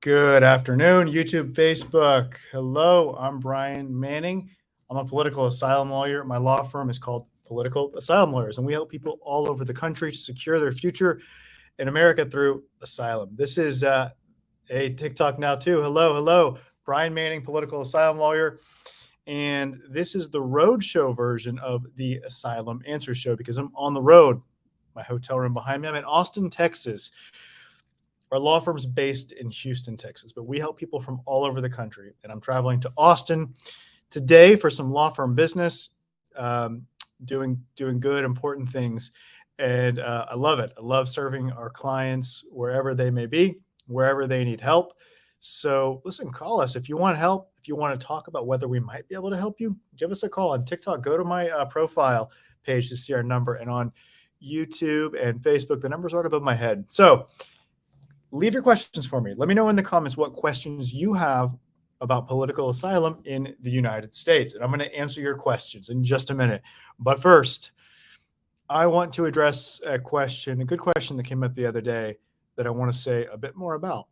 Good afternoon, YouTube, Facebook. Hello, I'm Brian Manning. I'm a political asylum lawyer. My law firm is called Political Asylum Lawyers, and we help people all over the country to secure their future in America through asylum. This is a TikTok now too. Hello, Brian Manning, political asylum lawyer. And this is the roadshow version of the Asylum Answer Show because I'm on the road. My hotel room behind me. I'm in Austin, Texas. Our law firm's based in Houston, Texas, but we help people from all over the country. And I'm traveling to Austin today for some law firm business, doing good, important things. And I love it. I love serving our clients wherever they may be, wherever they need help. So listen, call us if you want help. If you want to talk about whether we might be able to help you, give us a call on TikTok. Go to my profile page to see our number. And on YouTube and Facebook, the number's right above my head. So leave your questions for me. Let me know in the comments what questions you have about political asylum in the United States. And I'm going to answer your questions in just a minute. But first, I want to address a good question that came up the other day that I want to say a bit more about.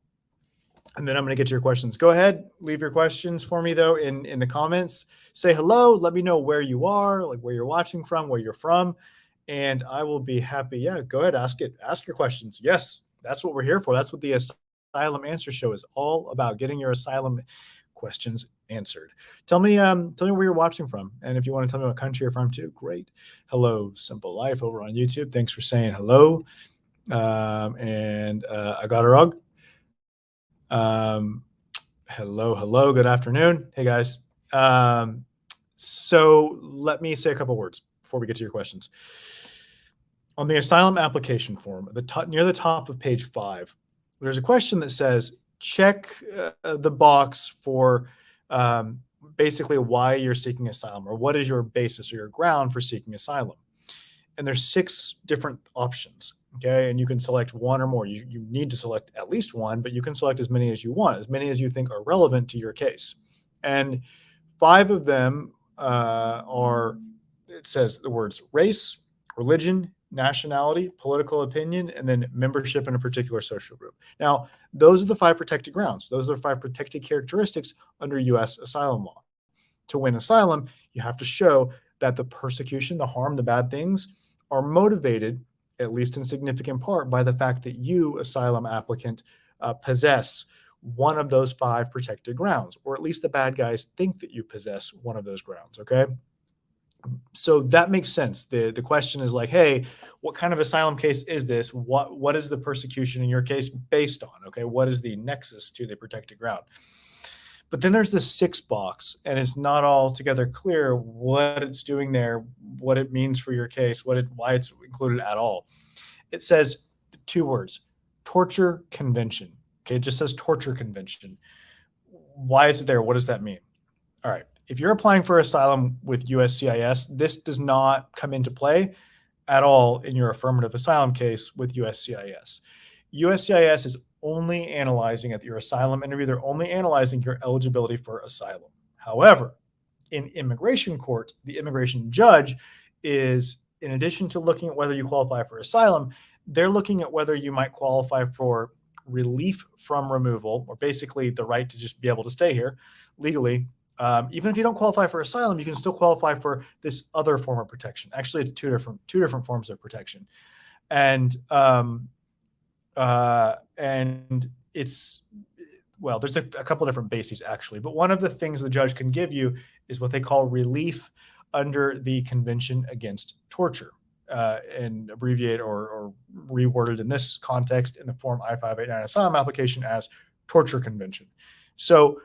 And then I'm going to get to your questions. Go ahead, leave your questions for me, though, in the comments. Say hello. Let me know where you are, like where you're watching from, where you're from. And I will be happy. Yeah, go ahead, ask it. Ask your questions. Yes. That's what we're here for. That's what the Asylum Answer Show is all about, getting your asylum questions answered. Tell me where you're watching from. And if you want to tell me what country you're from too, great. Hello, Simple Life over on YouTube. Thanks for saying hello. I got a rug. Hello. Good afternoon. Hey, guys. So let me say a couple words before we get to your questions. On the asylum application form, near the top of page 5, there's a question that says, check the box for basically why you're seeking asylum, or what is your basis or your ground for seeking asylum. And there's 6 different options, okay? And you can select one or more. You need to select at least one, but you can select as many as you want, as many as you think are relevant to your case. And 5 of them it says the words race, religion, nationality, political opinion, and then membership in a particular social group. Now, those are the 5 protected grounds. Those are 5 protected characteristics under U.S. asylum law. To win asylum, you have to show that the persecution, the harm, the bad things are motivated, at least in significant part, by the fact that you, asylum applicant, possess one of those 5 protected grounds, or at least the bad guys think that you possess one of those grounds, okay? So that makes sense. The question is like, hey, what kind of asylum case is this? What is the persecution in your case based on? Okay, what is the nexus to the protected ground? But then there's this 6 box, and it's not altogether clear what it's doing there, what it means for your case, why it's included at all. It says 2 words: torture convention. Okay, it just says torture convention. Why is it there? What does that mean? All right. If you're applying for asylum with USCIS, this does not come into play at all in your affirmative asylum case with USCIS. USCIS is only analyzing at your asylum interview. They're only analyzing your eligibility for asylum. However, in immigration court, the immigration judge is, in addition to looking at whether you qualify for asylum, they're looking at whether you might qualify for relief from removal, or basically the right to just be able to stay here legally. Even if you don't qualify for asylum, you can still qualify for this other form of protection. Actually, it's two different forms of protection, and it's, well, there's a couple different bases actually. But one of the things the judge can give you is what they call relief under the Convention Against Torture, and abbreviate or reworded in this context in the form I-589 asylum application as torture convention. So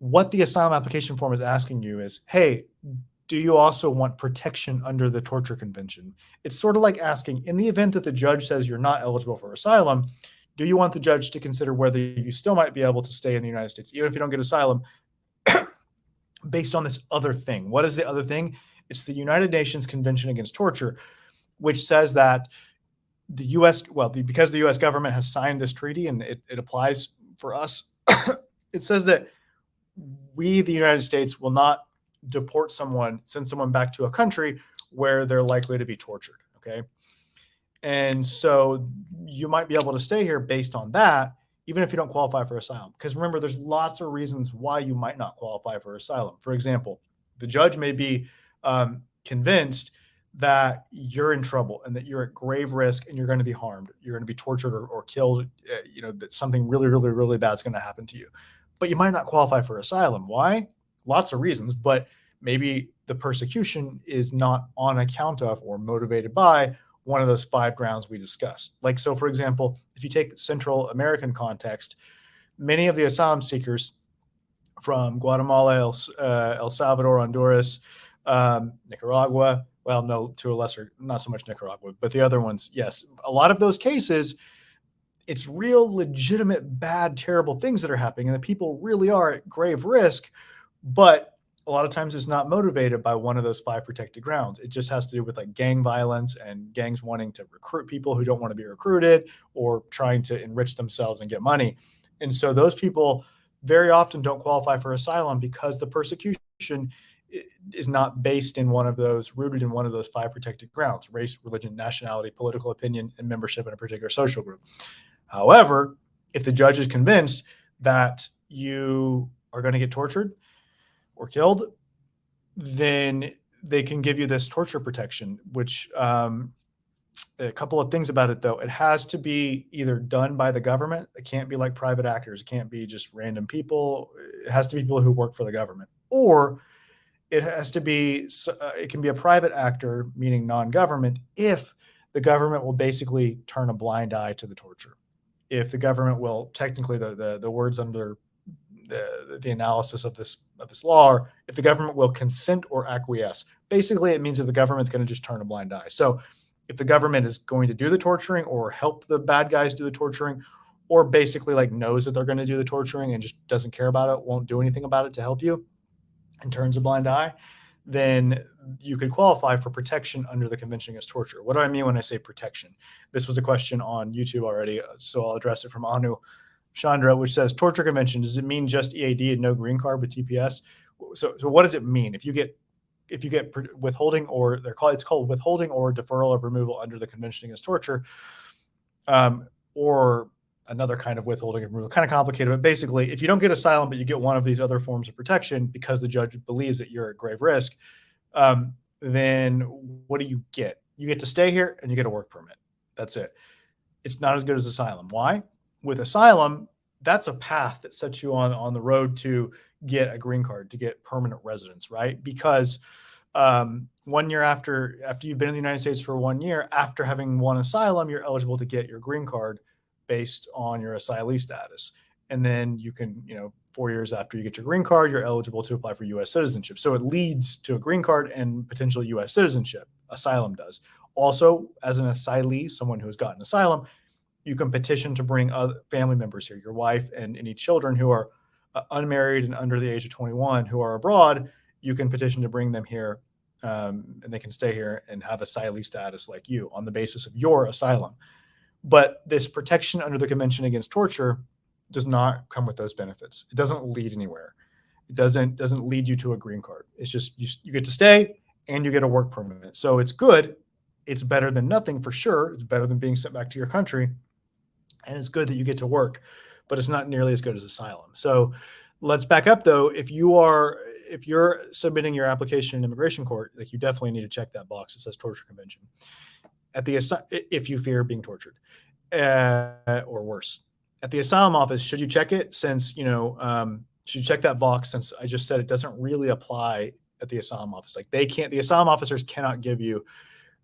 what the asylum application form is asking you is, hey, do you also want protection under the torture convention? It's sort of like asking, in the event that the judge says you're not eligible for asylum, do you want the judge to consider whether you still might be able to stay in the United States, even if you don't get asylum, based on this other thing? What is the other thing? It's the United Nations Convention Against Torture, which says that the U.S., because the U.S. government has signed this treaty and it applies for us, it says that we, the United States, will not send someone back to a country where they're likely to be tortured, okay? And so you might be able to stay here based on that, even if you don't qualify for asylum. Because remember, there's lots of reasons why you might not qualify for asylum. For example, the judge may be convinced that you're in trouble and that you're at grave risk and you're going to be harmed. You're going to be tortured or killed. That something really, really, really bad is going to happen to you. But you might not qualify for asylum. Why? Lots of reasons, but maybe the persecution is not on account of or motivated by one of those 5 grounds we discussed. Like, so for example, if you take the Central American context, many of the asylum seekers from Guatemala, El Salvador, Honduras, Nicaragua, well, no, to a lesser, not so much Nicaragua, but the other ones, yes. A lot of those cases, it's real, legitimate, bad, terrible things that are happening, and the people really are at grave risk, but a lot of times it's not motivated by one of those 5 protected grounds. It just has to do with like gang violence and gangs wanting to recruit people who don't want to be recruited or trying to enrich themselves and get money. And so those people very often don't qualify for asylum because the persecution is not based in one of those, rooted in one of those 5 protected grounds: race, religion, nationality, political opinion, and membership in a particular social group. However, if the judge is convinced that you are going to get tortured or killed, then they can give you this torture protection, which a couple of things about it, though. It has to be either done by the government. It can't be like private actors. It can't be just random people. It has to be people who work for the government. Or it has to be, it can be a private actor, meaning non-government, if the government will basically turn a blind eye to the torture. If the government will, technically the words under the analysis of this law are, if the government will consent or acquiesce. Basically, it means that the government's going to just turn a blind eye. So if the government is going to do the torturing or help the bad guys do the torturing, or basically like knows that they're going to do the torturing and just doesn't care about it, won't do anything about it to help you, and turns a blind eye, then you could qualify for protection under the Convention Against Torture. What do I mean when I say protection? This was a question on YouTube already, so I'll address it from Anu Chandra, which says, torture convention, does it mean just EAD and no green card with TPS? So what does it mean if you get withholding, or it's called withholding or deferral of removal under the Convention Against Torture, or another kind of withholding of removal, kind of complicated, but basically, if you don't get asylum, but you get one of these other forms of protection because the judge believes that you're at grave risk, then what do you get? You get to stay here and you get a work permit. That's it. It's not as good as asylum. Why? With asylum, that's a path that sets you on the road to get a green card, to get permanent residence, right? Because 1 year after you've been in the United States for 1 year, after having won asylum, you're eligible to get your green card based on your asylee status. And then you can, 4 years after you get your green card, you're eligible to apply for U.S. citizenship. So it leads to a green card and potential U.S. citizenship. Asylum does. Also, as an asylee, someone who has gotten asylum, you can petition to bring other family members here, your wife and any children who are unmarried and under the age of 21 who are abroad. You can petition to bring them here, and they can stay here and have asylee status like you on the basis of your asylum. But this protection under the Convention Against Torture does not come with those benefits. It doesn't lead anywhere. It doesn't lead you to a green card. It's just you get to stay and you get a work permit. So it's good. It's better than nothing for sure. It's better than being sent back to your country. And it's good that you get to work, but it's not nearly as good as asylum. So let's back up though. If you're submitting your application in immigration court, like, you definitely need to check that box that says torture convention if you fear being tortured, or worse. At the asylum office, should you check it? Since, should you check that box, since I just said it doesn't really apply at the asylum office. Like, the asylum officers cannot give you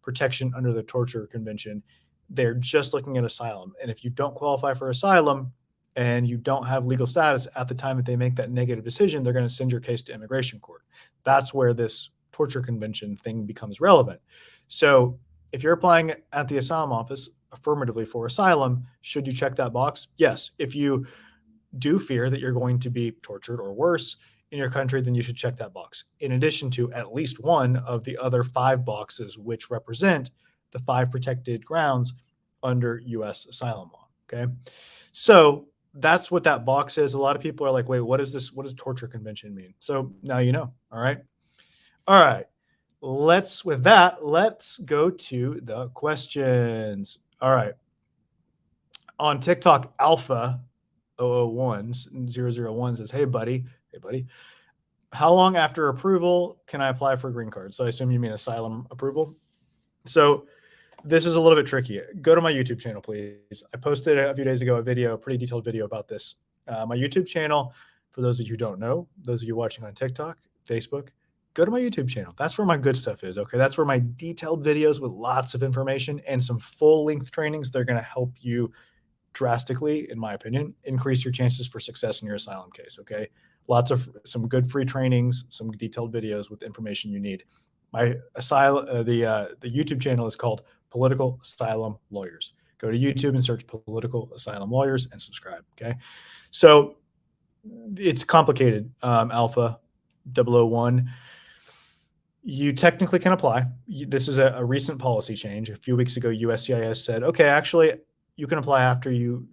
protection under the torture convention. They're just looking at asylum. And if you don't qualify for asylum and you don't have legal status at the time that they make that negative decision, they're going to send your case to immigration court. That's where this torture convention thing becomes relevant. So if you're applying at the asylum office affirmatively for asylum, should you check that box? Yes. If you do fear that you're going to be tortured or worse in your country, then you should check that box, in addition to at least one of the other 5 boxes, which represent the 5 protected grounds under U.S. asylum law. Okay. So that's what that box is. A lot of people are like, wait, what is this? What does torture convention mean? So now you know. All right. All right. Let's go to the questions. All right. On TikTok Alpha, 001 says, hey, buddy, how long after approval can I apply for a green card? So I assume you mean asylum approval. So this is a little bit tricky. Go to my YouTube channel, please. I posted a few days ago a pretty detailed video about this. My YouTube channel, for those of you who don't know, those of you watching on TikTok, Facebook, go to my YouTube channel. That's where my good stuff is, okay? That's where my detailed videos with lots of information and some full-length trainings, they're going to help you drastically, in my opinion, increase your chances for success in your asylum case, okay? Lots of some good free trainings, some detailed videos with information you need. My asylum, the YouTube channel is called Political Asylum Lawyers. Go to YouTube and search Political Asylum Lawyers and subscribe, okay? So it's complicated, Alpha 001. You technically can apply. This is a recent policy change. A few weeks ago, USCIS said, okay, actually, you can apply after you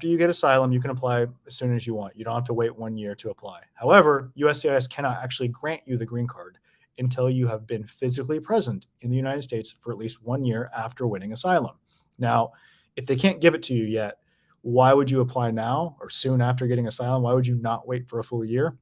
get asylum. You can apply as soon as you want. You don't have to wait 1 year to apply. However, USCIS cannot actually grant you the green card until you have been physically present in the United States for at least 1 year after winning asylum. Now, if they can't give it to you yet, why would you apply now or soon after getting asylum? Why would you not wait for a full year?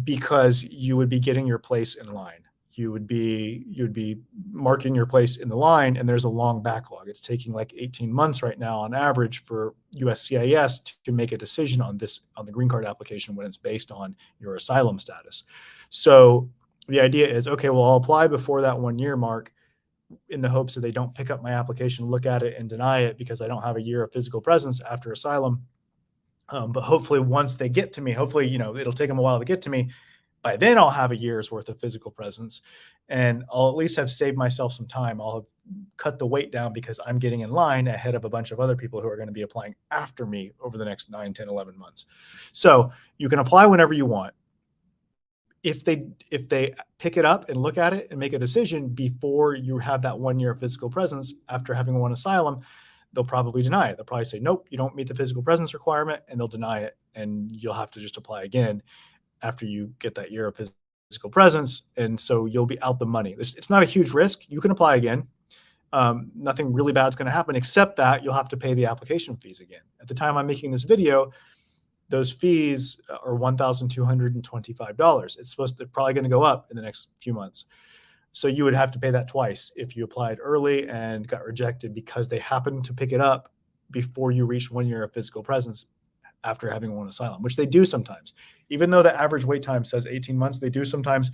Because you would be getting your place in line. You would be marking your place in the line, and there's a long backlog. It's taking like 18 months right now on average for USCIS to make a decision on the green card application when it's based on your asylum status. So the idea is, okay, well, I'll apply before that 1 year mark in the hopes that they don't pick up my application, look at it, and deny it because I don't have a year of physical presence after asylum. But hopefully once they get to me, hopefully, it'll take them a while to get to me. By then I'll have a year's worth of physical presence and I'll at least have saved myself some time. I'll have cut the wait down because I'm getting in line ahead of a bunch of other people who are going to be applying after me over the next 9, 10, 11 months. So you can apply whenever you want. If they pick it up and look at it and make a decision before you have that 1 year of physical presence after having won asylum, they'll probably deny it. They'll probably say, nope, you don't meet the physical presence requirement, and they'll deny it. And you'll have to just apply again after you get that year of physical presence. And so you'll be out the money. It's not a huge risk. You can apply again. Nothing really bad is going to happen, except that you'll have to pay the application fees again. At the time I'm making this video, those fees are $1,225. They're probably going to go up in the next few months. So you would have to pay that twice if you applied early and got rejected because they happened to pick it up before you reach 1 year of physical presence after having won asylum, which they do sometimes. Even though the average wait time says 18 months, they do sometimes,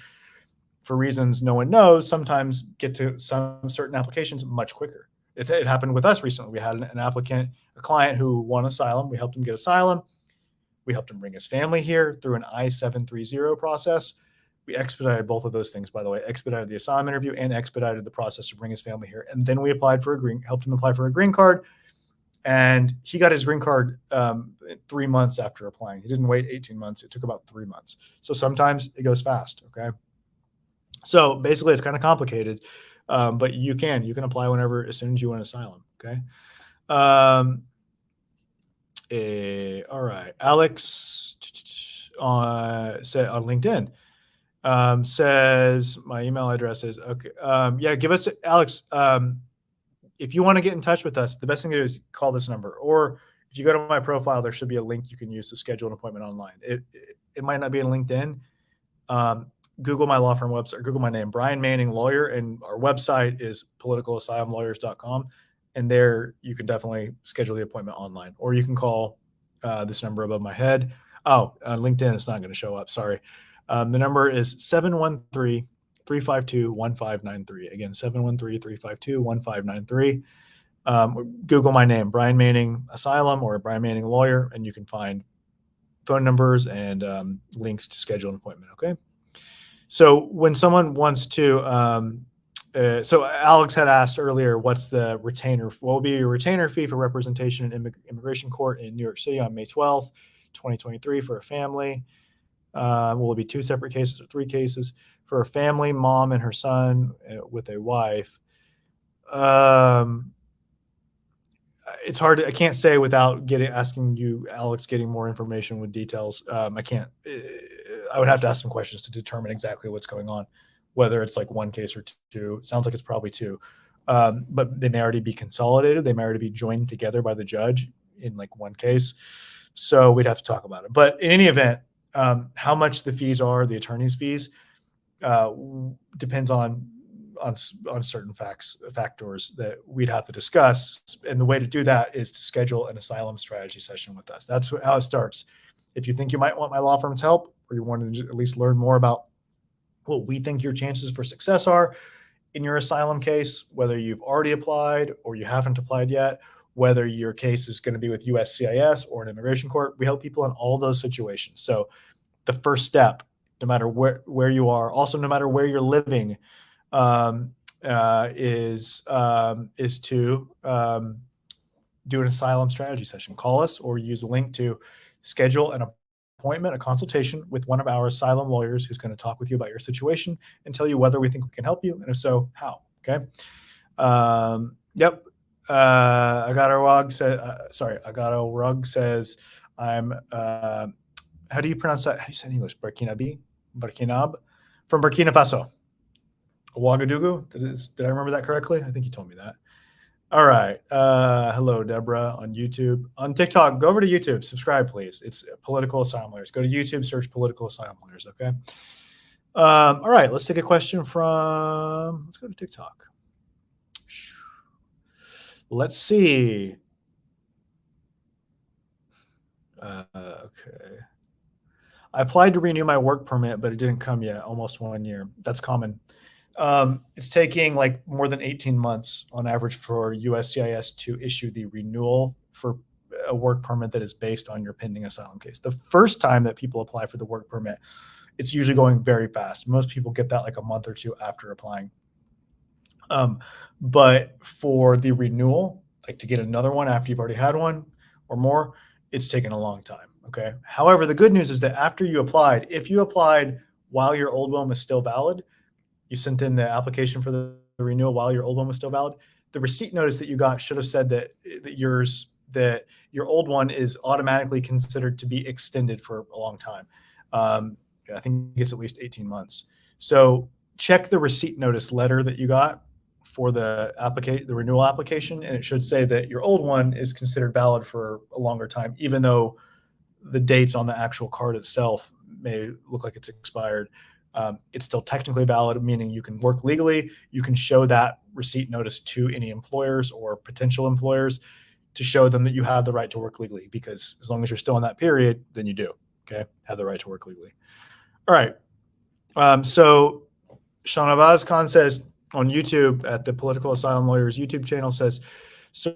for reasons no one knows, sometimes get to some certain applications much quicker. It happened with us recently. We had a client who won asylum. We helped him get asylum. We helped him bring his family here through an I-730 process. We expedited both of those things, by the way, expedited the asylum interview and expedited the process to bring his family here. And then we helped him apply for a green card. And he got his green card 3 months after applying. He didn't wait 18 months. It took about 3 months. So sometimes it goes fast, okay? So basically it's kind of complicated, but you can apply whenever, as soon as you want asylum, okay? All right. Alex said on LinkedIn, says my email address is, okay. Yeah, give us, Alex, if you want to get in touch with us, the best thing to do is call this number. Or if you go to my profile, there should be a link you can use to schedule an appointment online. It might not be in LinkedIn. Google my law firm website, Google my name, Brian Manning Lawyer, and our website is politicalasylumlawyers.com. And there you can definitely schedule the appointment online. Or you can call this number above my head. Oh, on LinkedIn, it's not going to show up. Sorry. The number is 713-352-1593. Again, 713-352-1593. Google my name, Brian Manning Asylum or Brian Manning Lawyer, and you can find phone numbers and links to schedule an appointment, okay? So when someone wants to, so Alex had asked earlier, what will be your retainer fee for representation in immigration court in New York City on May 12th, 2023 for a family? Will it be 2 separate cases or 3 cases? For a family, mom and her son with a wife. It's hard. I can't say without asking you, Alex, getting more information with details. I can't. I would have to ask some questions to determine exactly what's going on, whether it's like 1 case or 2. It sounds like it's probably 2, but they may already be consolidated. They may already be joined together by the judge in like 1 case. So we'd have to talk about it. But in any event, how much the fees are, the attorney's fees, depends on certain factors that we'd have to discuss. And the way to do that is to schedule an asylum strategy session with us. That's how it starts. If you think you might want my law firm's help, or you want to at least learn more about what we think your chances for success are in your asylum case, whether you've already applied or you haven't applied yet, whether your case is going to be with USCIS or an immigration court, we help people in all those situations. So the first step, no matter where you are, also no matter where you're living, is to do an asylum strategy session. Call us or use a link to schedule an appointment, a consultation with one of our asylum lawyers who's going to talk with you about your situation and tell you whether we think we can help you, and if so, how. Okay. Yep. Agato Rug says, I'm, how do you pronounce that? How do you say in English? Burkinab from Burkina Faso. Ouagadougou. Did I remember that correctly? I think you told me that. All right. Hello, Deborah on YouTube. On TikTok, go over to YouTube. Subscribe, please. It's Political Asylum Lawyers. Go to YouTube, search Political Asylum Lawyers, okay? All right. Let's take a question let's go to TikTok. Let's see. Okay. I applied to renew my work permit, but it didn't come yet. Almost 1 year. That's common. It's taking like more than 18 months on average for USCIS to issue the renewal for a work permit that is based on your pending asylum case. The first time that people apply for the work permit, it's usually going very fast. Most people get that like a month or two after applying. But for the renewal, like to get another one after you've already had one or more, it's taken a long time. Okay. However, the good news is that after you applied, if you applied while your old one was still valid, you sent in the application for the renewal while your old one was still valid, the receipt notice that you got should have said that your old one is automatically considered to be extended for a long time. I think it's at least 18 months. So check the receipt notice letter that you got for the renewal application, and it should say that your old one is considered valid for a longer time, even though the dates on the actual card itself may look like it's expired. It's still technically valid, meaning you can work legally. You can show that receipt notice to any employers or potential employers to show them that you have the right to work legally, because as long as you're still in that period, then you do, okay, have the right to work legally. All right. So Shanavaz Khan says on YouTube at the Political Asylum Lawyers YouTube channel says, sir,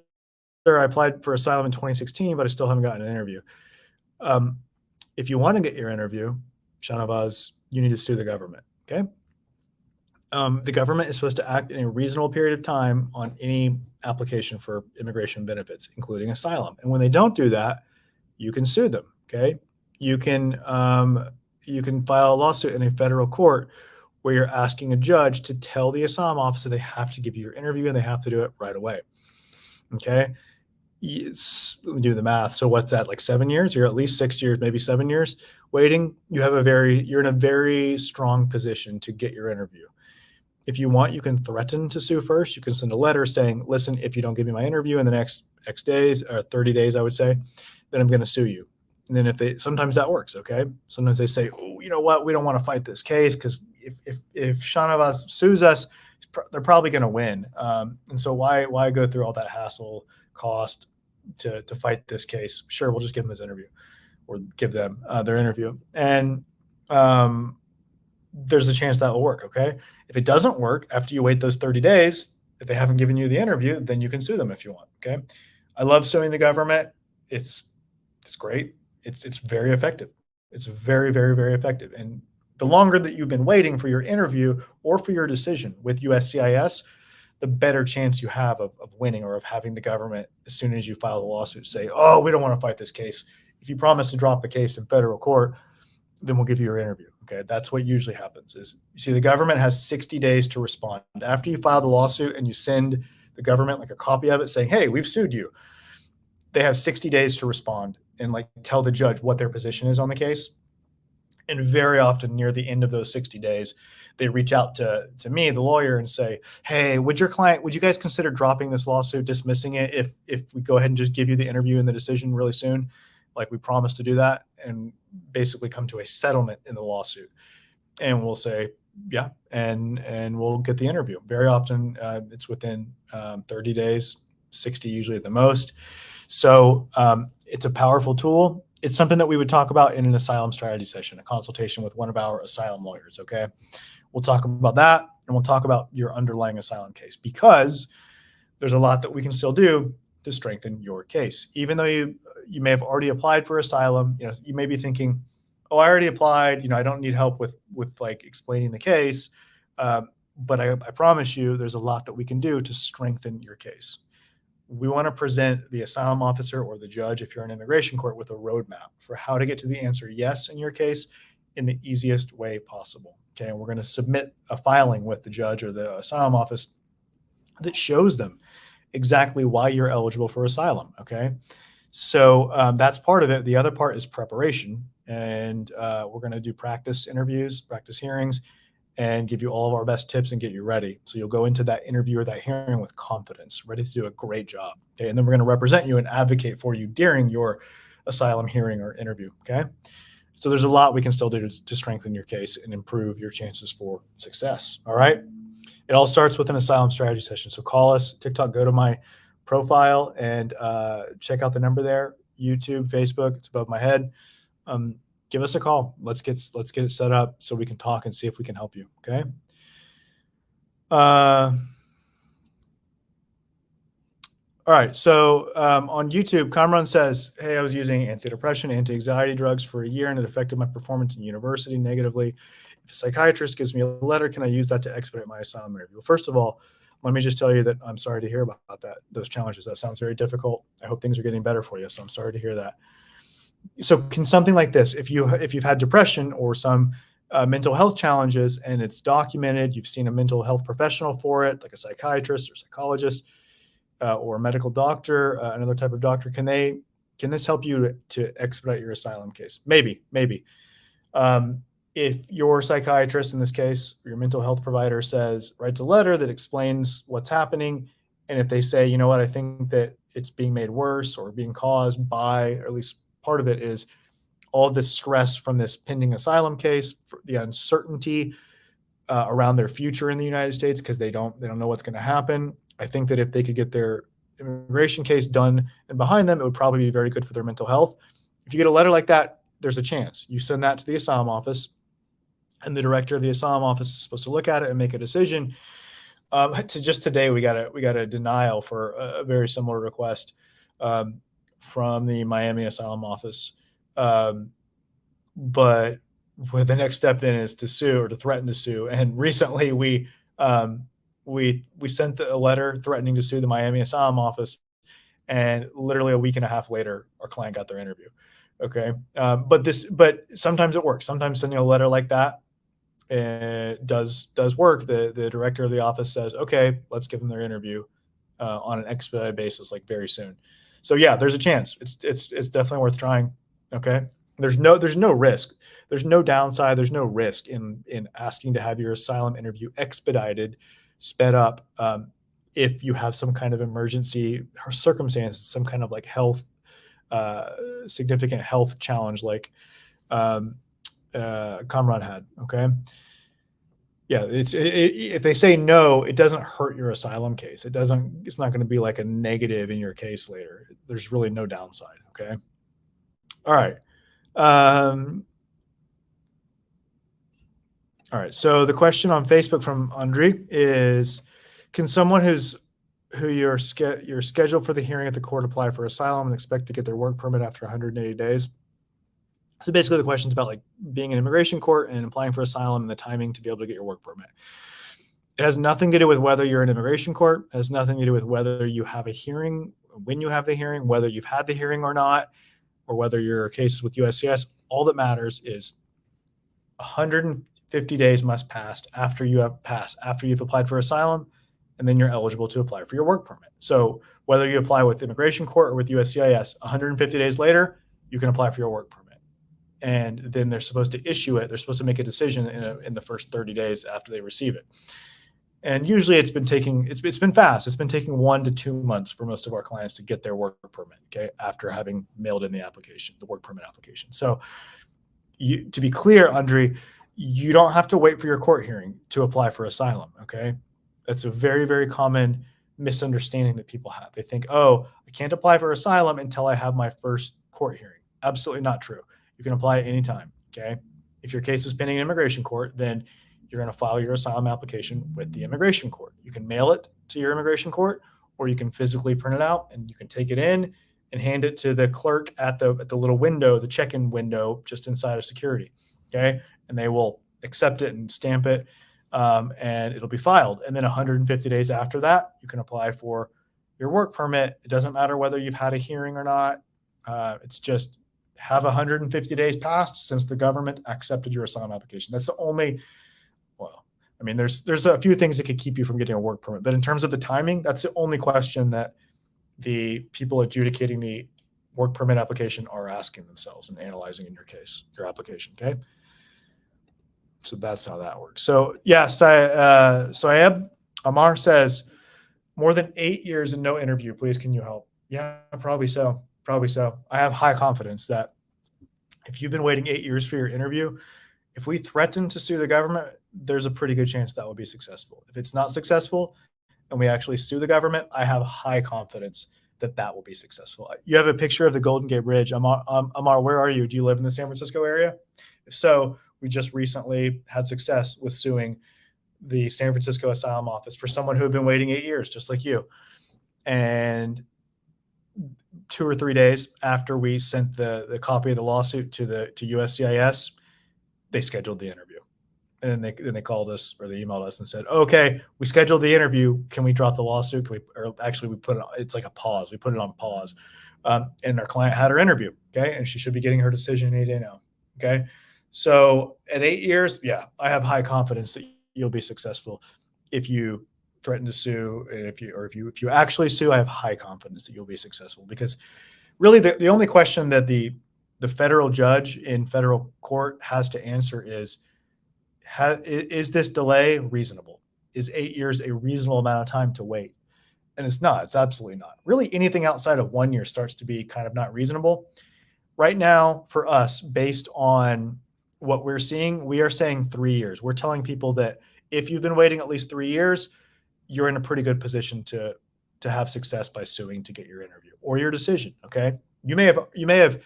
I applied for asylum in 2016, but I still haven't gotten an interview. If you want to get your interview, Shanavaz, you need to sue the government, okay? The government is supposed to act in a reasonable period of time on any application for immigration benefits, including asylum. And when they don't do that, you can sue them, okay? You can file a lawsuit in a federal court where you're asking a judge to tell the asylum officer they have to give you your interview and they have to do it right away, okay? Let me do the math. So what's that, like 7 years? You're at least 6 years, maybe 7 years waiting. You're in a very strong position to get your interview. If you want, you can threaten to sue first. You can send a letter saying, listen, if you don't give me my interview in the next X days, or 30 days, I would say, then I'm going to sue you. And then sometimes that works, okay? Sometimes they say, oh, you know what? We don't want to fight this case because if Shanavaz sues us, they're probably going to win. And so why go through all that hassle, cost to fight this case? Sure, we'll just give them his interview or give them their interview. And there's a chance that will work, okay? If it doesn't work after you wait those 30 days, if they haven't given you the interview, then you can sue them if you want, okay? I love suing the government. It's great. It's very effective. It's very, very, very effective. And the longer that you've been waiting for your interview or for your decision with USCIS, the better chance you have of winning, or of having the government, as soon as you file a lawsuit, say, oh, we don't want to fight this case. If you promise to drop the case in federal court, then we'll give you your interview. Okay, that's what usually happens. Is, you see, the government has 60 days to respond. After you file the lawsuit and you send the government like a copy of it saying, hey, we've sued you, they have 60 days to respond and like tell the judge what their position is on the case. And very often near the end of those 60 days, they reach out to me, the lawyer, and say, hey, would you guys consider dropping this lawsuit, dismissing it if we go ahead and just give you the interview and the decision really soon? like we promised to do that, and basically come to a settlement in the lawsuit. And we'll say, yeah, and we'll get the interview. Very often it's within 30 days, 60 usually at the most. So it's a powerful tool. It's something that we would talk about in an asylum strategy session, a consultation with one of our asylum lawyers, okay? We'll talk about that, and we'll talk about your underlying asylum case, because there's a lot that we can still do to strengthen your case. Even though you may have already applied for asylum, you may be thinking, oh, I already applied, I don't need help with like explaining the case. But I promise you, there's a lot that we can do to strengthen your case. We want to present the asylum officer or the judge, if you're in immigration court, with a roadmap for how to get to the answer yes in your case in the easiest way possible. Okay, and we're going to submit a filing with the judge or the asylum office that shows them exactly why you're eligible for asylum. Okay, so that's part of it. The other part is preparation, and we're going to do practice interviews, practice hearings, and give you all of our best tips and get you ready. So you'll go into that interview or that hearing with confidence, ready to do a great job. Okay. And then we're going to represent you and advocate for you during your asylum hearing or interview. Okay. So there's a lot we can still do to strengthen your case and improve your chances for success. All right. It all starts with an asylum strategy session. So call us, TikTok, go to my profile and check out the number there. YouTube, Facebook, it's above my head. Give us a call. Let's get it set up so we can talk and see if we can help you. Okay. All right. So on YouTube, Kamran says, hey, I was using antidepressant, anti-anxiety drugs for a year, and it affected my performance in university negatively. If a psychiatrist gives me a letter, can I use that to expedite my asylum interview? Well, first of all, let me just tell you that I'm sorry to hear about those challenges. That sounds very difficult. I hope things are getting better for you. So I'm sorry to hear that. So can something like this, if you've had depression or some mental health challenges and it's documented, you've seen a mental health professional for it, like a psychiatrist or psychologist or a medical doctor, another type of doctor, can this help you to expedite your asylum case? Maybe. If your psychiatrist, in this case, or your mental health provider writes a letter that explains what's happening, and if they say, you know what, I think that it's being made worse or being caused by, or at least part of it is all this stress from this pending asylum case, the uncertainty around their future in the United States, because they don't know what's going to happen. I think that if they could get their immigration case done and behind them, it would probably be very good for their mental health. If you get a letter like that, there's a chance. You send that to the asylum office, and the director of the asylum office is supposed to look at it and make a decision. Just today, we got a denial for a very similar request from the Miami asylum office. But the next step then is to sue or to threaten to sue. And recently we sent a letter threatening to sue the Miami asylum office. And literally a week and a half later, our client got their interview. Okay. But sometimes it works. Sometimes sending a letter like that does work. The director of the office says, okay, let's give them their interview on an expedited basis, like very soon. So yeah, there's a chance. It's definitely worth trying. Okay. There's no risk. There's no downside. There's no risk in asking to have your asylum interview expedited, sped up. If you have some kind of emergency or circumstances, some kind of like significant health challenge, like Kamran had. Okay. Yeah, if they say no, it doesn't hurt your asylum case. It's not going to be like a negative in your case later. There's really no downside. Okay. All right. All right. So the question on Facebook from Andre is, can someone who you're scheduled for the hearing at the court apply for asylum and expect to get their work permit after 180 days? So basically the question is about like being in immigration court and applying for asylum and the timing to be able to get your work permit. It has nothing to do with whether you're in immigration court. It has nothing to do with whether you have a hearing, when you have the hearing, whether you've had the hearing or not, or whether your case is with USCIS. All that matters is 150 days must pass after you've applied for asylum, and then you're eligible to apply for your work permit. So whether you apply with immigration court or with USCIS, 150 days later, you can apply for your work permit. And then they're supposed to issue it. They're supposed to make a decision in the first 30 days after they receive it. And usually it's been fast. It's been taking 1 to 2 months for most of our clients to get their work permit, okay, after having mailed in the application, the work permit application. So to be clear, Andre, you don't have to wait for your court hearing to apply for asylum, okay? That's a very, very common misunderstanding that people have. They think, oh, I can't apply for asylum until I have my first court hearing. Absolutely not true. You can apply at any time, okay? If your case is pending in immigration court, then you're going to file your asylum application with the immigration court. You can mail it to your immigration court, or you can physically print it out and you can take it in and hand it to the clerk at the little window, the check-in window just inside of security, okay? And they will accept it and stamp it, and it'll be filed. And then 150 days after that, you can apply for your work permit. It doesn't matter whether you've had a hearing or not. It's just have 150 days passed since the government accepted your asylum application. That's the only, well, I mean, there's a few things that could keep you from getting a work permit, but in terms of the timing, that's the only question that the people adjudicating the work permit application are asking themselves and analyzing in your case, your application, okay? So that's how that works. So yes, Saeb Amar says, more than 8 years and no interview. Please, can you help? Yeah, probably so. Probably so. I have high confidence that if you've been waiting 8 years for your interview, if we threaten to sue the government, there's a pretty good chance that will be successful. If it's not successful and we actually sue the government, I have high confidence that that will be successful. You have a picture of the Golden Gate Bridge. Amar, where are you? Do you live in the San Francisco area? If so, we just recently had success with suing the San Francisco Asylum Office for someone who had been waiting 8 years, just like you. And 2 or 3 days after we sent the copy of the lawsuit to USCIS, they scheduled the interview. And then they called us, or they emailed us and said, okay, we scheduled the interview. Can we drop the lawsuit? Can we, or actually we put it on, it's like a pause. We put it on pause. And our client had her interview. Okay. And she should be getting her decision any day now. Okay. So at 8 years, yeah, I have high confidence that you'll be successful if you threaten to sue. And if you actually sue, I have high confidence that you'll be successful, because really the only question that the federal judge in federal court has to answer is this delay reasonable? Is 8 years a reasonable amount of time to wait? And it's not. It's absolutely not. Really, anything outside of 1 year starts to be kind of not reasonable. Right now, for us, based on what we're seeing, we are saying 3 years. We're telling people that if you've been waiting at least 3 years, you're in a pretty good position to have success by suing to get your interview or your decision. Okay, you may have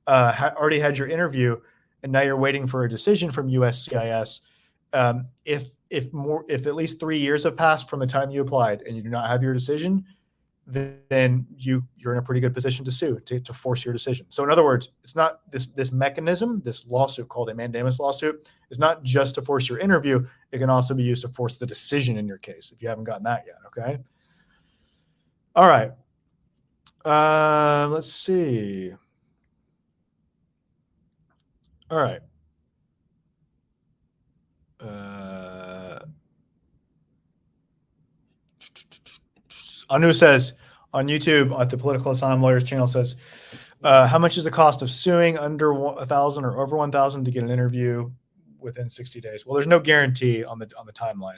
already had your interview, and now you're waiting for a decision from USCIS. If at least 3 years have passed from the time you applied and you do not have your decision, then you're in a pretty good position to sue to force your decision. So in other words, it's not this mechanism, this lawsuit called a mandamus lawsuit, is not just to force your interview. It can also be used to force the decision in your case if you haven't gotten that yet. Okay. All right. Let's see. All right. Anu says on YouTube at the Political Asylum Lawyers channel says, how much is the cost of suing under 1,000 or over 1,000 to get an interview within 60 days? Well, there's no guarantee on the timeline.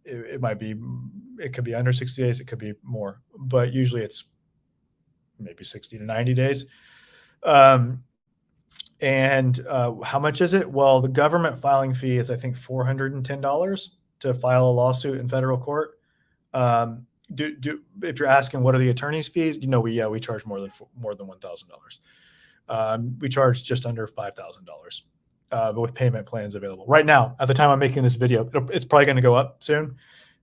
It could be under 60 days. It could be more, but usually it's maybe 60 to 90 days. And how much is it? Well, the government filing fee is, I think, $410 to file a lawsuit in federal court. If you're asking what are the attorney's fees, we charge more than $1,000. We charge just under $5,000, but with payment plans available right now. At the time I'm making this video, it's probably going to go up soon,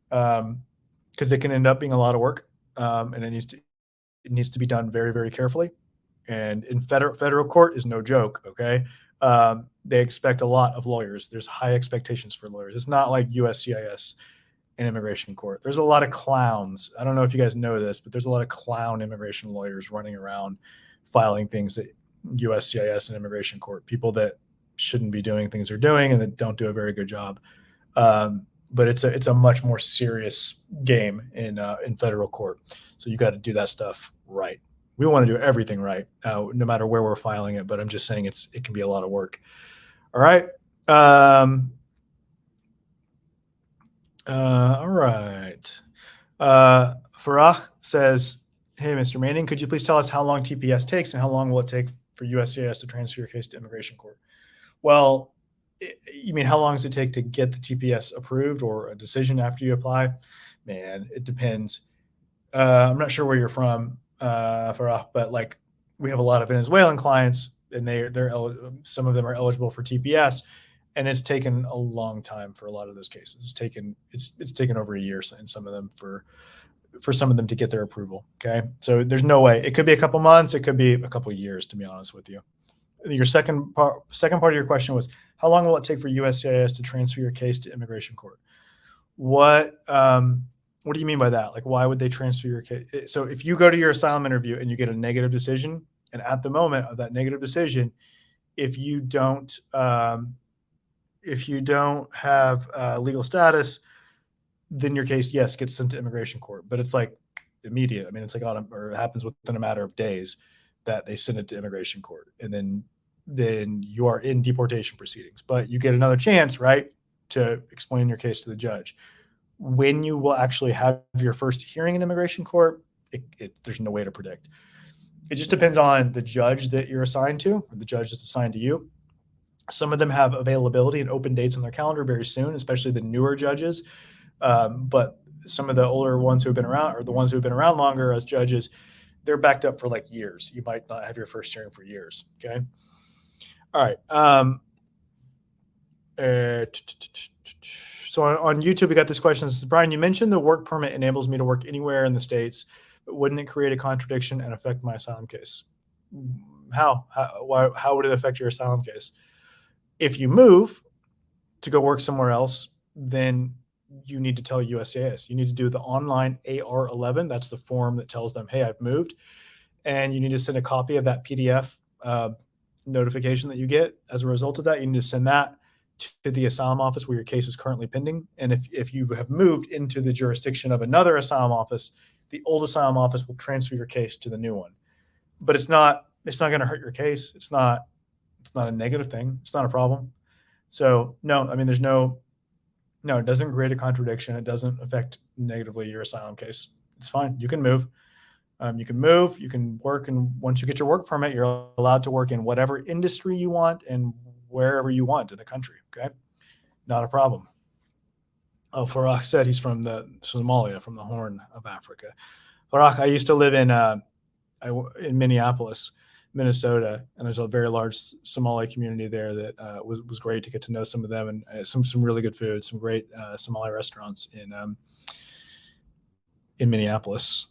because it can end up being a lot of work, and it needs to be done very, very carefully. And in federal court is no joke. Okay. They expect a lot of lawyers. There's high expectations for lawyers. It's not like USCIS and immigration court. There's a lot of clowns. I don't know if you guys know this, but there's a lot of clown immigration lawyers running around filing things at USCIS and immigration court, people that shouldn't be doing things they're doing and that don't do a very good job. But it's a much more serious game in federal court. So you got to do that stuff right. We want to do everything right, no matter where we're filing it. But I'm just saying it can be a lot of work. All right. All right. Farah says, "Hey, Mr. Manning, could you please tell us how long TPS takes and how long will it take for USCIS to transfer your case to immigration court?" Well, you mean how long does it take to get the TPS approved or a decision after you apply? Man, it depends. I'm not sure where you're from, Farah, but like we have a lot of Venezuelan clients, and some of them are eligible for TPS, and it's taken a long time for a lot of those cases. It's taken over a year in some of them for some of them to get their approval. Okay, so there's no way. It could be a couple months. It could be a couple years, to be honest with you. Your second part of your question was, how long will it take for USCIS to transfer your case to immigration court? What do you mean by that? Like, why would they transfer your case? So if you go to your asylum interview and you get a negative decision, and at the moment of that negative decision, if you don't have legal status, then your case, yes, gets sent to immigration court. But it's like immediate. I mean, it's like or it happens within a matter of days that they send it to immigration court, and then you are in deportation proceedings. But you get another chance, right, to explain your case to the judge. When you will actually have your first hearing in immigration court, there's no way to predict. It just depends on the judge that you're assigned to, or the judge that's assigned to you. Some of them have availability and open dates on their calendar very soon, especially the newer judges. But some of the older ones who have been around, or the ones who have been around longer as judges, they're backed up for like years. You might not have your first hearing for years. Okay. All right. So on YouTube, we got this question. This is, Brian, you mentioned the work permit enables me to work anywhere in the States, but wouldn't it create a contradiction and affect my asylum case? How would it affect your asylum case? If you move to go work somewhere else, then you need to tell USCIS. You need to do the online AR11. That's the form that tells them, hey, I've moved. And you need to send a copy of that PDF notification that you get as a result of that. You need to send that to the asylum office where your case is currently pending. And if you have moved into the jurisdiction of another asylum office, the old asylum office will transfer your case to the new one. But it's not going to hurt your case. It's not a negative thing. It's not a problem. So no, I mean, it doesn't create a contradiction. It doesn't affect negatively your asylum case. It's fine. You can move. You can work, and once you get your work permit, you're allowed to work in whatever industry you want and wherever you want in the country. Okay, not a problem. Oh, Farah said he's from Somalia, from the Horn of Africa. Farah, I used to live in Minneapolis, Minnesota, and there's a very large Somali community there that was great to get to know some of them, and some really good food, some great Somali restaurants in Minneapolis.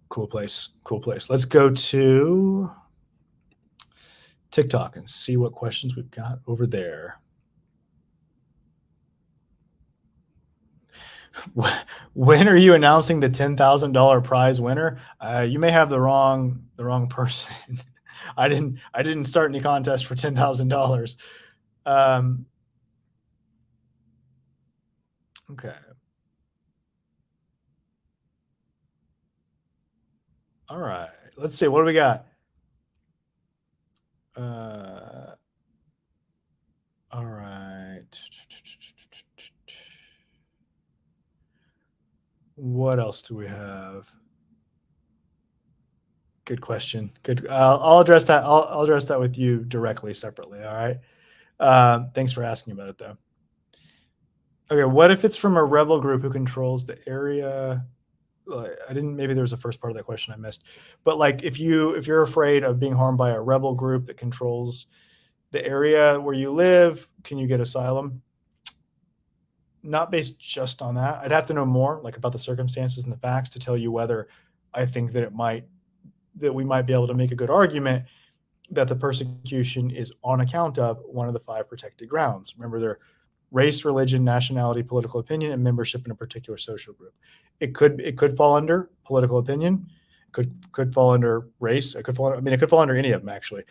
Cool place. Let's go to TikTok and see what questions we've got over there. When are you announcing the $10,000 prize winner? You may have the wrong person. I didn't start any contest for $10,000. Okay. All right. Let's see. What do we got? All right. What else do we have? Good question. Good. I'll address that. I'll address that with you directly, separately. All right. Thanks for asking about it, though. Okay. What if it's from a rebel group who controls the area? Maybe there was a first part of that question I missed, but like if you're afraid of being harmed by a rebel group that controls the area where you live, can you get asylum? Not based just on that. I'd have to know more, like about the circumstances and the facts, to tell you whether I think that we might be able to make a good argument that the persecution is on account of one of the 5 protected grounds. Remember, they're race, religion, nationality, political opinion, and membership in a particular social group. It could fall under political opinion, could fall under race. It could fall under any of them, actually.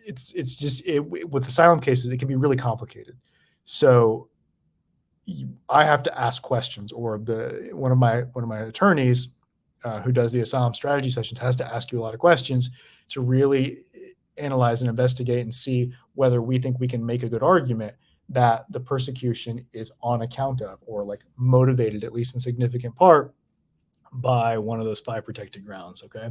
It's just with asylum cases, it can be really complicated. So I have to ask questions, or one of my attorneys who does the asylum strategy sessions has to ask you a lot of questions to really analyze and investigate and see whether we think we can make a good argument that the persecution is on account of, or like motivated, at least in significant part, by one of those 5 protected grounds. Okay.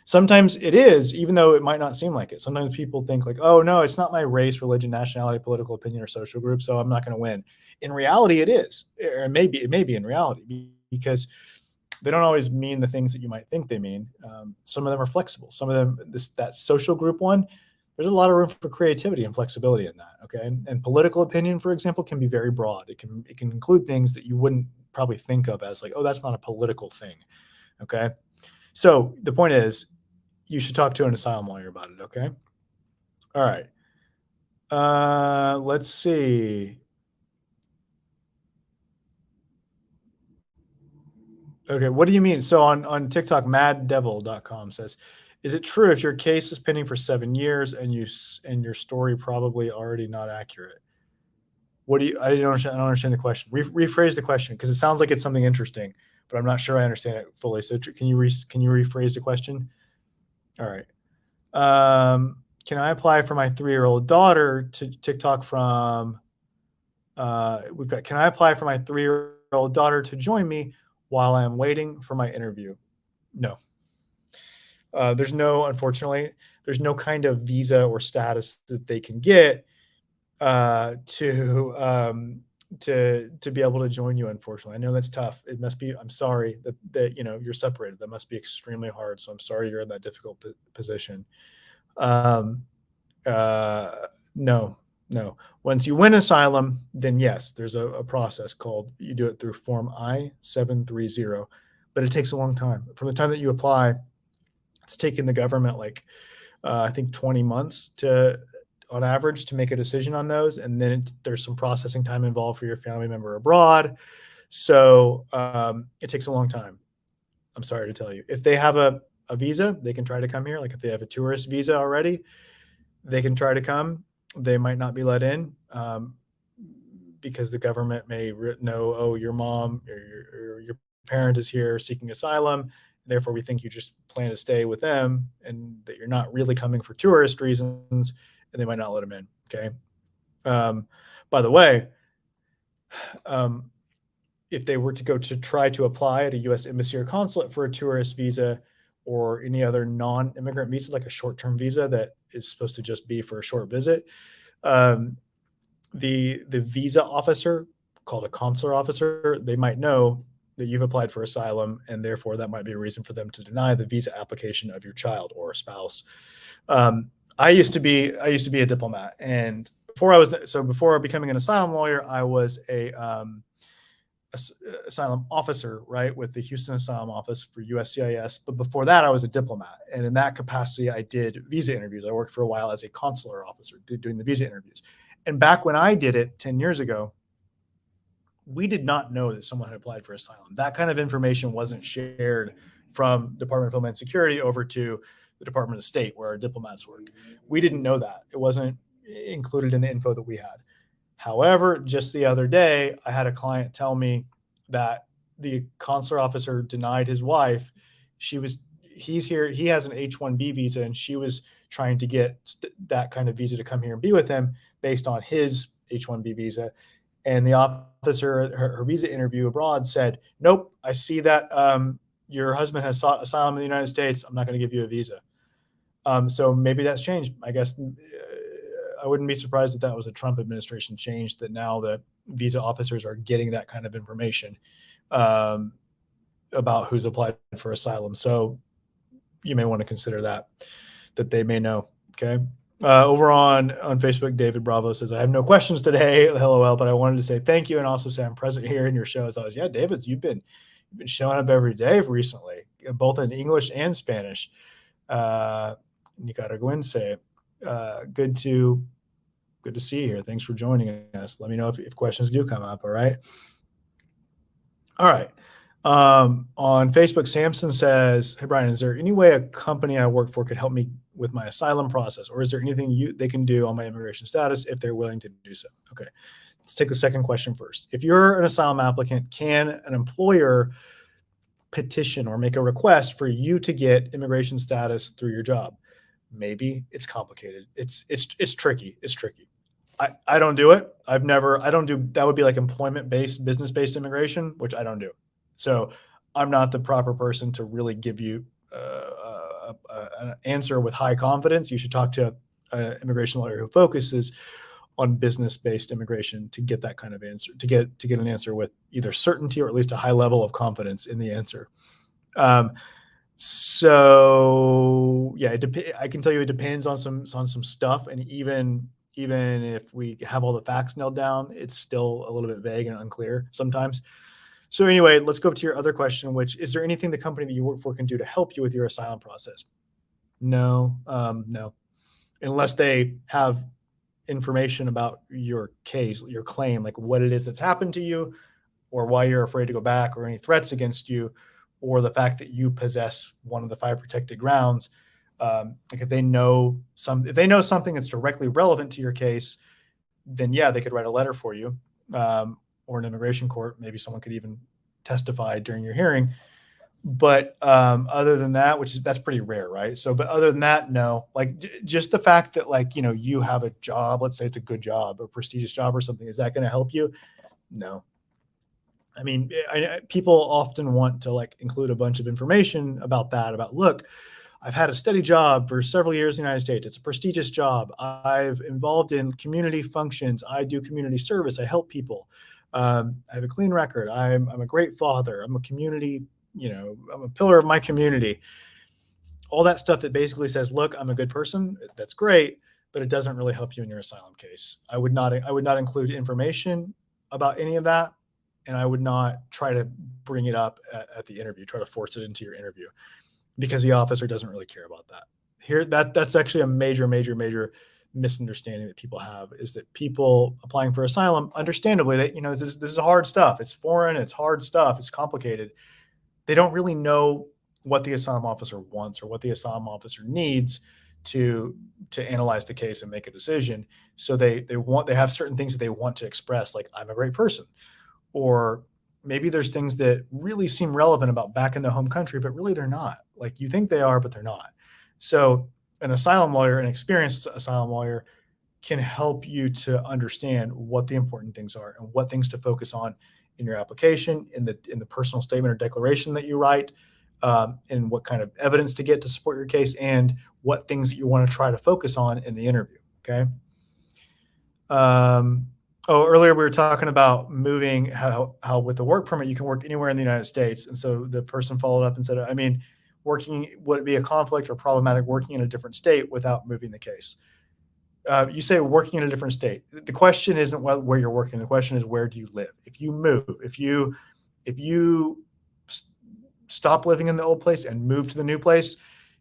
Sometimes it is, even though it might not seem like it. Sometimes people think like, oh no, it's not my race, religion, nationality, political opinion, or social group, so I'm not going to win. In reality, it is, or it may be in reality, because they don't always mean the things that you might think they mean. Some of them are flexible. Some of them, that social group one, there's a lot of room for creativity and flexibility in that. Okay, and political opinion, for example, can be very broad. It can include things that you wouldn't probably think of as like, oh, that's not a political thing. Okay, so the point is, you should talk to an asylum lawyer about it. Okay. All right. Let's see. Okay, what do you mean? So on TikTok, maddevil.com says, is it true if your case is pending for 7 years and your story probably already not accurate? What do you? I don't understand. I don't understand the question. Rephrase the question, because it sounds like it's something interesting, but I'm not sure I understand it fully. So can you rephrase the question? All right. Can I apply for my 3-year-old daughter to TikTok from? We've got. Can I apply for my 3-year-old daughter to join me while I'm waiting for my interview? No. Unfortunately, there's no kind of visa or status that they can get to be able to join you. Unfortunately, I know that's tough. It must be. I'm sorry that you're separated. That must be extremely hard. So I'm sorry you're in that difficult position. Um, no, no. Once you win asylum, then yes, there's a process called, you do it through Form I-730, but it takes a long time. From the time that you apply, it's taken the government like I think 20 months on average to make a decision on those, and then there's some processing time involved for your family member abroad. So it takes a long time. I'm sorry to tell you. If they have a visa, they can try to come here. Like if they have a tourist visa already, they can try to come. They might not be let in because the government may know, oh, your mom or your parent is here seeking asylum. Therefore, we think you just plan to stay with them and that you're not really coming for tourist reasons, and they might not let them in. Okay. By the way, if they were to go to try to apply at a U.S. embassy or consulate for a tourist visa or any other non-immigrant visa, like a short-term visa that is supposed to just be for a short visit, the visa officer, called a consular officer, they might know that you've applied for asylum, and therefore that might be a reason for them to deny the visa application of your child or spouse. I used to be a diplomat, and before becoming an asylum lawyer, I was a asylum officer, right, with the Houston Asylum Office for USCIS. But before that, I was a diplomat, and in that capacity, I did visa interviews. I worked for a while as a consular officer, doing the visa interviews. And back when I did it 10 years ago, we did not know that someone had applied for asylum. That kind of information wasn't shared from Department of Homeland Security over to the Department of State, where our diplomats work. We didn't know that. It wasn't included in the info that we had. However, just the other day, I had a client tell me that the consular officer denied his wife. He's here, he has an H-1B visa, and she was trying to get that kind of visa to come here and be with him based on his H-1B visa. And the officer, her visa interview abroad, said, nope, I see that your husband has sought asylum in the United States. I'm not going to give you a visa. So maybe that's changed. I guess I wouldn't be surprised if that was a Trump administration change, that now the visa officers are getting that kind of information about who's applied for asylum. So you may want to consider that they may know. Okay. Over on Facebook, David Bravo says, I have no questions today, LOL, but I wanted to say thank you and also say I'm present here in your show. As always. Yeah, David, you've been showing up every day recently, both in English and Spanish. Nicaraguense, good to see you here. Thanks for joining us. Let me know if questions do come up. All right. All right. On Facebook, Samson says, hey, Brian, is there any way a company I work for could help me with my asylum process? Or is there anything they can do on my immigration status if they're willing to do so? Okay. Let's take the second question first. If you're an asylum applicant, can an employer petition or make a request for you to get immigration status through your job? Maybe. It's complicated. It's tricky. It's tricky. I don't do it. I don't do, that would be like employment-based, business-based immigration, which I don't do. So I'm not the proper person to really give you an answer with high confidence. You should talk to an immigration lawyer who focuses on business-based immigration to get that kind of answer, to get an answer with either certainty or at least a high level of confidence in the answer. So yeah, I can tell you it depends on some stuff, and even if we have all the facts nailed down, it's still a little bit vague and unclear sometimes. So anyway, let's go to your other question, which is there anything the company that you work for can do to help you with your asylum process? No, no, unless they have information about your case, your claim, like what it is that's happened to you, or why you're afraid to go back, or any threats against you, or the fact that you possess one of the 5 protected grounds. Like if they know something that's directly relevant to your case, then yeah, they could write a letter for you, or an immigration court. Maybe someone could even testify during your hearing. But other than that, that's pretty rare, right? So, but other than that, no. Like just the fact that like you have a job, let's say it's a good job, a prestigious job or something, is that going to help you? No. I mean, people often want to like include a bunch of information about that. About, look, I've had a steady job for several years in the United States. It's a prestigious job. I've involved in community functions. I do community service. I help people. I have a clean record. I'm a great father. I'm a community. I'm a pillar of my community. All that stuff that basically says, look, I'm a good person. That's great, but it doesn't really help you in your asylum case. I would not include information about any of that, and I would not try to bring it up at the interview, try to force it into your interview, because the officer doesn't really care about that. That's actually a major misunderstanding that people have, is that people applying for asylum, understandably, that this is hard stuff. It's foreign, it's hard stuff, it's complicated. They don't really know what the asylum officer wants or what the asylum officer needs to analyze the case and make a decision. So they have certain things that they want to express, like, I'm a great person. Or maybe there's things that really seem relevant about back in the home country, but really they're not. Like, you think they are, but they're not. So an asylum lawyer, an experienced asylum lawyer, can help you to understand what the important things are and what things to focus on in your application, in the personal statement or declaration that you write, and what kind of evidence to get to support your case, and what things that you want to try to focus on in the interview. Okay. Earlier we were talking about moving, how with the work permit you can work anywhere in the United States. And so the person followed up and said, I mean, would it be a conflict or problematic working in a different state without moving the case? You say working in a different state. The question isn't where you're working. The question is, where do you live? If you move, if you stop living in the old place and move to the new place,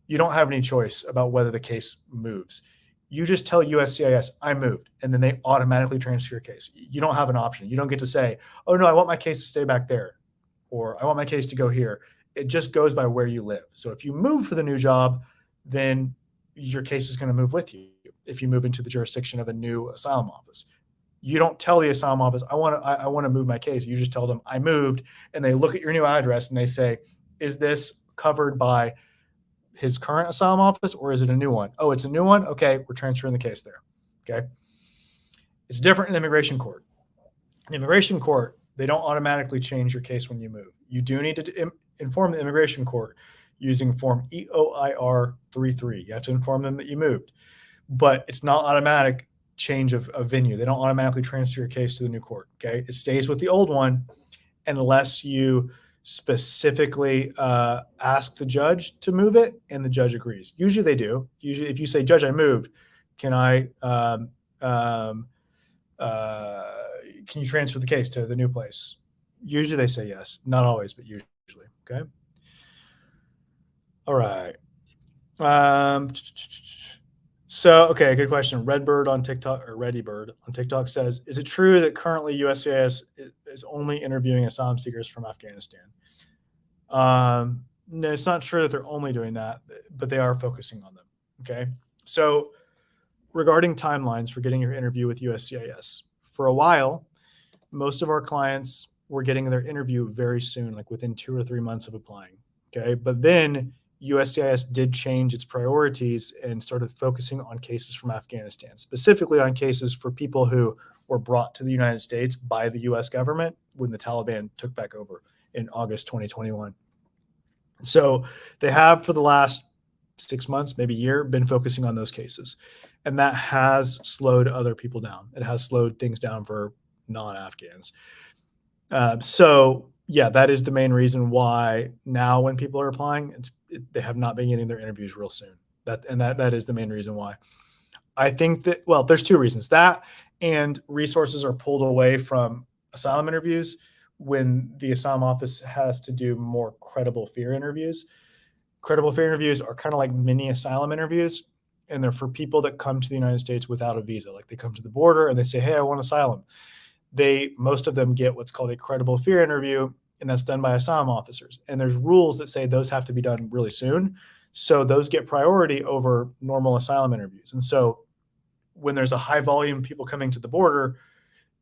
you don't have any choice about whether the case moves. You just tell USCIS, I moved, and then they automatically transfer your case. You don't have an option. You don't get to say, oh no, I want my case to stay back there, or I want my case to go here. It just goes by where you live. So if you move for the new job, then your case is going to move with you. If you move into the jurisdiction of a new asylum office, you don't tell the asylum office, I want to move my case. You just tell them, I moved, and they look at your new address and they say, is this covered by his current asylum office, or is it a new one? Oh, it's a new one. Okay, we're transferring the case there. Okay. It's different in immigration court. In immigration court, they don't automatically change your case when you move. You do need to inform the immigration court using form EOIR 33. You have to inform them that you moved, but it's not automatic change of venue. They don't automatically transfer your case to the new court. Okay. It stays with the old one unless you specifically ask the judge to move it and the judge agrees. Usually they do. Usually if you say, Judge, I moved, can you transfer the case to the new place? Usually they say yes. Not always, but usually. Okay. All right. Okay, good question. Redbird on TikTok, or Reddybird on TikTok, says, is it true that currently USCIS is only interviewing asylum seekers from Afghanistan? No, it's not true that they're only doing that, but they are focusing on them. Okay. So regarding timelines for getting your interview with USCIS, for a while, most of our clients were getting their interview very soon, like within 2 or 3 months of applying. Okay. But then USCIS did change its priorities and started focusing on cases from Afghanistan, specifically on cases for people who were brought to the United States by the US government when the Taliban took back over in August 2021. So they have, for the last 6 months, maybe a year, been focusing on those cases. And that has slowed other people down. It has slowed things down for non-Afghans. So yeah, that is the main reason why now when people are applying, they have not been getting their interviews real soon. That is the main reason why. I think that, well, there's two reasons. That and resources are pulled away from asylum interviews when the asylum office has to do more credible fear interviews. Credible fear interviews are kind of like mini asylum interviews, and they're for people that come to the United States without a visa. Like they come to the border and they say, hey, I want asylum. Most of them get what's called a credible fear interview, and that's done by asylum officers. And there's rules that say those have to be done really soon. So those get priority over normal asylum interviews. And so when there's a high volume of people coming to the border,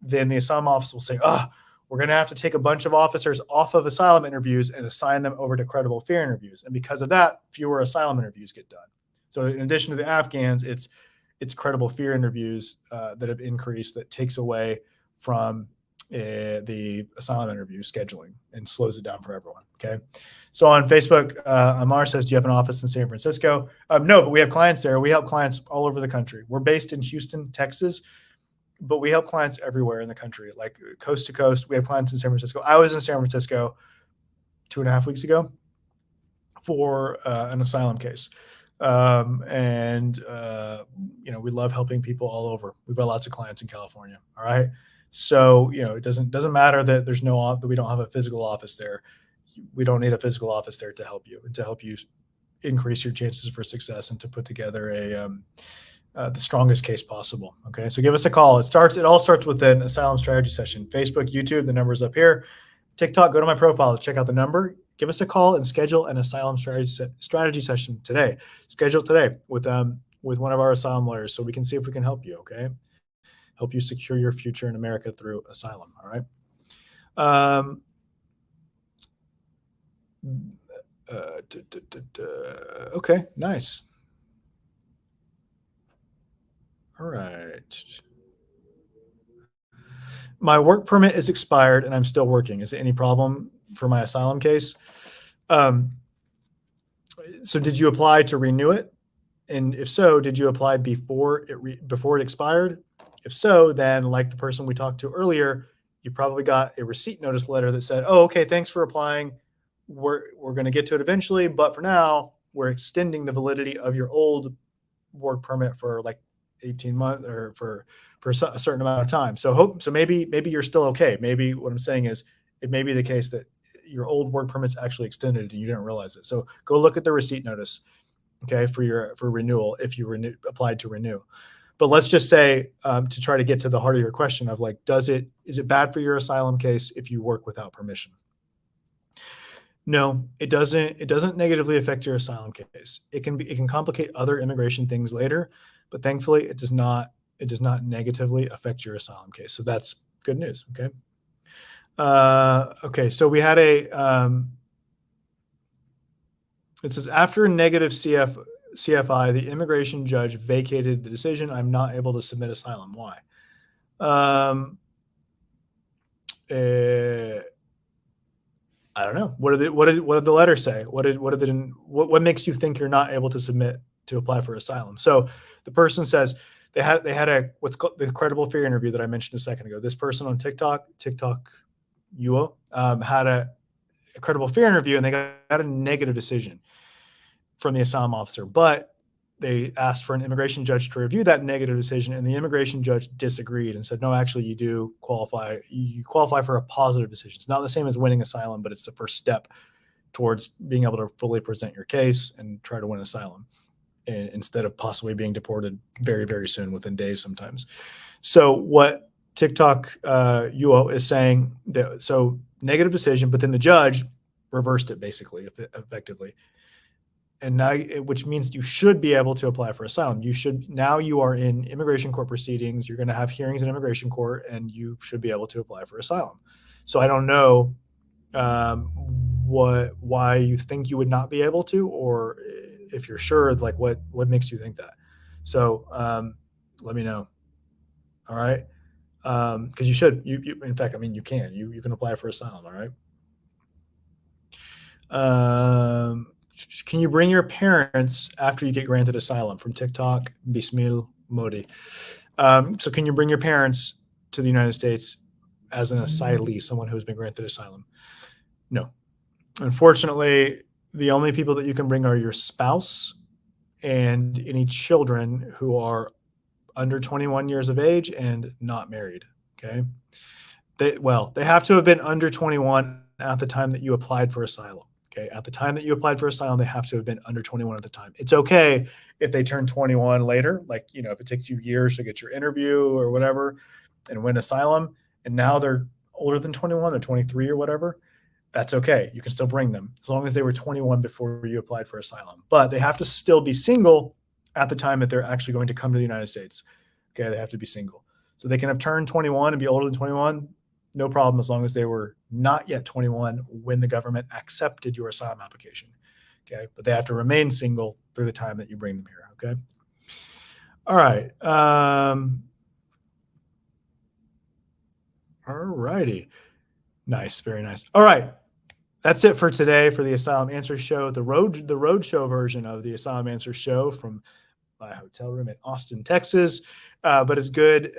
then the asylum office will say, we're going to have to take a bunch of officers off of asylum interviews and assign them over to credible fear interviews. And because of that, fewer asylum interviews get done. So in addition to the Afghans, it's credible fear interviews that have increased, that takes away from the asylum interview scheduling and slows it down for everyone. Okay. So on Facebook, Amar says, do you have an office in San Francisco? No, but we have clients there. We help clients all over the country. We're based in Houston, Texas, but we help clients everywhere in the country, like coast to coast. We have clients in San Francisco. I was in San Francisco 2.5 weeks ago for an asylum case. We love helping people all over. We've got lots of clients in California. All right. So, it doesn't matter that that we don't have a physical office there. We don't need a physical office there to help you and to help you increase your chances for success and to put together the strongest case possible. Okay. So give us a call. It all starts with an asylum strategy session. Facebook, YouTube, the number's up here. TikTok, go to my profile to check out the number. Give us a call and schedule an asylum strategy session today. Schedule today with one of our asylum lawyers so we can see if we can help you. Okay. Help you secure your future in America through asylum. All right. Okay, nice. All right. My work permit is expired and I'm still working. Is there any problem for my asylum case? So did you apply to renew it? And if so, did you apply before it expired? If so, then like the person we talked to earlier, you probably got a receipt notice letter that said, oh, okay, thanks for applying. We're going to get to it eventually, but for now, we're extending the validity of your old work permit for like 18 months or for a certain amount of time. So maybe you're still okay. Maybe what I'm saying is it may be the case that your old work permit's actually extended and you didn't realize it. So go look at the receipt notice, okay, for renewal if you applied to renew. But let's just say to try to get to the heart of your question of like, is it bad for your asylum case if you work without permission? No, it doesn't. It doesn't negatively affect your asylum case. It can complicate other immigration things later, but thankfully it does not negatively affect your asylum case. So that's good news. Okay. Okay. So we had it says after a negative CFI, the immigration judge vacated the decision. I'm not able to submit asylum. Why? I don't know. What did the letter say? What makes you think you're not able to apply for asylum? So the person says they had what's called the credible fear interview that I mentioned a second ago. This person on TikTok Yuo, had a credible fear interview and they got a negative decision from the asylum officer, but they asked for an immigration judge to review that negative decision, and the immigration judge disagreed and said, no, actually you do qualify. You qualify for a positive decision. It's not the same as winning asylum, but it's the first step towards being able to fully present your case and try to win asylum instead of possibly being deported very, very soon, within days sometimes. So what TikTok Yuo is saying, so negative decision, but then the judge reversed it basically, effectively. And now, which means you should be able to apply for asylum. Now you are in immigration court proceedings. You're going to have hearings in immigration court, and you should be able to apply for asylum. So I don't know um, why you think you would not be able to, or if you're sure, like what makes you think that. So let me know. All right, because you should. In fact, I mean, you can apply for asylum. All right. Can you bring your parents after you get granted asylum? From TikTok, Bismil Modi. So can you bring your parents to the United States as an asylee, someone who has been granted asylum? No. Unfortunately, the only people that you can bring are your spouse and any children who are under 21 years of age and not married. Okay. They have to have been under 21 at the time that you applied for asylum. Okay. At the time that you applied for asylum, they have to have been under 21 at the time. It's okay if they turn 21 later, like, if it takes you years to get your interview or whatever and win asylum, and now they're older than 21, they're 23 or whatever. That's okay. You can still bring them as long as they were 21 before you applied for asylum. But they have to still be single at the time that they're actually going to come to the United States. Okay. They have to be single. So they can have turned 21 and be older than 21. No problem, as long as they were not yet 21 when the government accepted your asylum application. Okay. But they have to remain single through the time that you bring them here. Okay. All right. All righty. Nice. Very nice. All right. That's it for today for the Asylum Answer Show, the road show version of the Asylum Answer Show from my hotel room in Austin, Texas. But it's good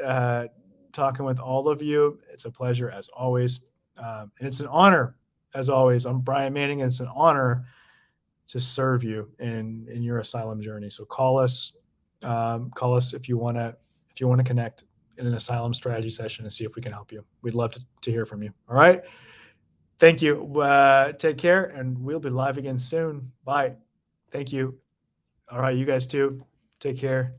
talking with all of you. It's a pleasure as always. And it's an honor as always. I'm Brian Manning, and it's an honor to serve you in your asylum journey. So call us if you want to connect in an asylum strategy session and see if we can help you. We'd love to hear from you. All right. Thank you. Take care, and we'll be live again soon. Bye. Thank you. All right. You guys too. Take care.